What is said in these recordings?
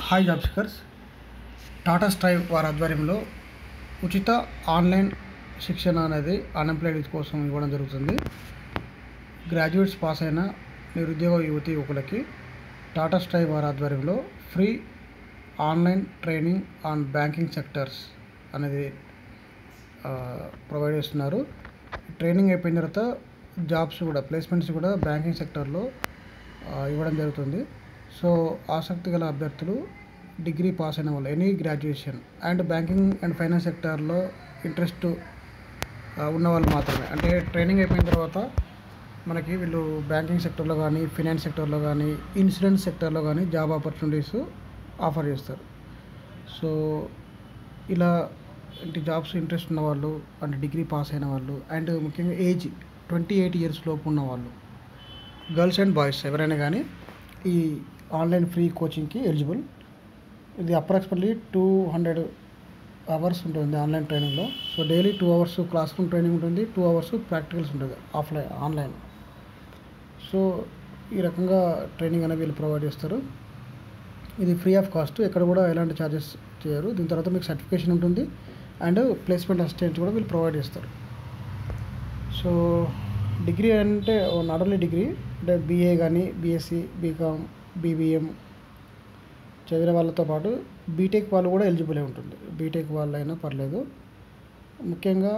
Hi job seekers. Tata strive వారి ఆధ్వర్యంలో ఉచిత ఆన్లైన్ శిక్షణ అనేది అన్ఎంప్లాయిడ్ కోసం ఇవ్వడం జరుగుతుంది. గ్రాడ్యుయేట్స్ పాస్ అయిన నిరుద్యోగ యువతి యువకులకి టాటా స్ట్రైవ్ వారి ఆధ్వర్యంలో free online training on banking sectors అనేది ప్రొవైడ్ చేస్తున్నారు. ట్రైనింగ్ అయిపోయిన తర్వాత జాబ్స్ కూడా ప్లేస్మెంట్స్ కూడా బ్యాంకింగ్ సెక్టర్లో ఇవ్వడం జరుగుతుంది. సో ఆసక్తి గల అభ్యర్థులు డిగ్రీ పాస్ అయిన వాళ్ళు any graduation and banking and finance సెక్టార్లో ఇంట్రెస్ట్ ఉన్న వాళ్ళు మాత్రమే. అంటే ట్రైనింగ్ అయిపోయిన తర్వాత మనకి వీళ్ళు బ్యాంకింగ్ సెక్టర్లో కానీ ఫైనాన్స్ సెక్టర్లో కానీ ఇన్సూరెన్స్ సెక్టర్లో కానీ జాబ్ ఆపర్చునిటీస్ ఆఫర్ చేస్తారు. సో ఇలా ఇంటి జాబ్స్ ఇంట్రెస్ట్ ఉన్న వాళ్ళు అంటే డిగ్రీ పాస్ అయిన వాళ్ళు అండ్ ముఖ్యంగా ఏజ్ 28 years లోపు ఉన్న వాళ్ళు గర్ల్స్ అండ్ బాయ్స్ ఎవరైనా కానీ ఈ ఆన్లైన్ ఫ్రీ కోచింగ్కి ఎలిజిబుల్. ఇది అప్రాక్సిమేట్లీ 200 hours ఉంటుంది ఆన్లైన్ ట్రైనింగ్లో. So daily 2 hours class room training ఉంటుంది, 2 hours ప్రాక్టికల్స్ ఉంటుంది ఆన్లైన్. సో ఈ రకంగా ట్రైనింగ్ అనేది వీళ్ళు ప్రొవైడ్ చేస్తారు. ఇది ఫ్రీ ఆఫ్ కాస్ట్, ఎక్కడ కూడా ఎలాంటి ఛార్జెస్ చేయరు. దీని తర్వాత మీకు సర్టిఫికేషన్ ఉంటుంది అండ్ ప్లేస్మెంట్ అసిస్టెంట్ కూడా వీళ్ళు ప్రొవైడ్ చేస్తారు. సో డిగ్రీ అంటే నాట్ ఓన్లీ డిగ్రీ, అంటే బీఏ కానీ బీఎస్సీ బీకామ్ బీబీఎం చదివిన వాళ్ళతో పాటు బీటెక్ వాళ్ళు కూడా ఎలిజిబుల్ ఉంటుంది. బీటెక్ వాళ్ళైనా పర్లేదు. ముఖ్యంగా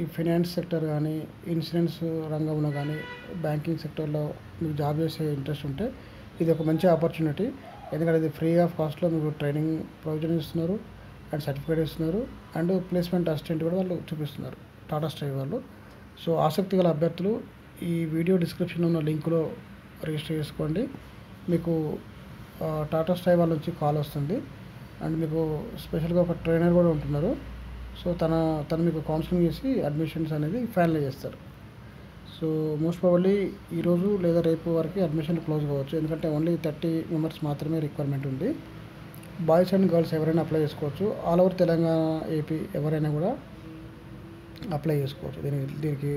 ఈ ఫైనాన్స్ సెక్టర్ కానీ ఇన్సూరెన్స్ రంగంలో కానీ బ్యాంకింగ్ సెక్టర్లో మీకు జాబ్ చేసే ఇంట్రెస్ట్ ఉంటే ఇది ఒక మంచి ఆపర్చునిటీ. ఎందుకంటే ఇది ఫ్రీ ఆఫ్ కాస్ట్లో మీకు ట్రైనింగ్ ప్రొవిజన్ ఇస్తున్నారు అండ్ సర్టిఫికేట్ ఇస్తున్నారు అండ్ ప్లేస్మెంట్ అసిస్టెంట్ కూడా వాళ్ళు చూపిస్తున్నారు టాటా స్ట్రైవ్ వాళ్ళు. సో ఆసక్తి గల అభ్యర్థులు ఈ వీడియో డిస్క్రిప్షన్లో ఉన్న లింక్లో రిజిస్టర్ చేసుకోండి. మీకు టాటా స్ట్రైవ్ వాళ్ళ నుంచి కాల్ వస్తుంది అండ్ మీకు స్పెషల్గా ఒక ట్రైనర్ కూడా ఉంటున్నారు. సో తను మీకు కౌన్సిలింగ్ చేసి అడ్మిషన్స్ అనేది ఫైనలైజ్ చేస్తారు. సో మోస్ట్ ప్రాబబ్లీ ఈరోజు లేదా రేపు వరకు అడ్మిషన్ క్లోజ్ కావచ్చు, ఎందుకంటే ఓన్లీ 30 members మాత్రమే రిక్వైర్మెంట్ ఉంది. బాయ్స్ అండ్ గర్ల్స్ ఎవరైనా అప్లై చేసుకోవచ్చు. ఆల్ ఓవర్ తెలంగాణ ఏపీ ఎవరైనా కూడా అప్లై చేసుకోవచ్చు దీనికి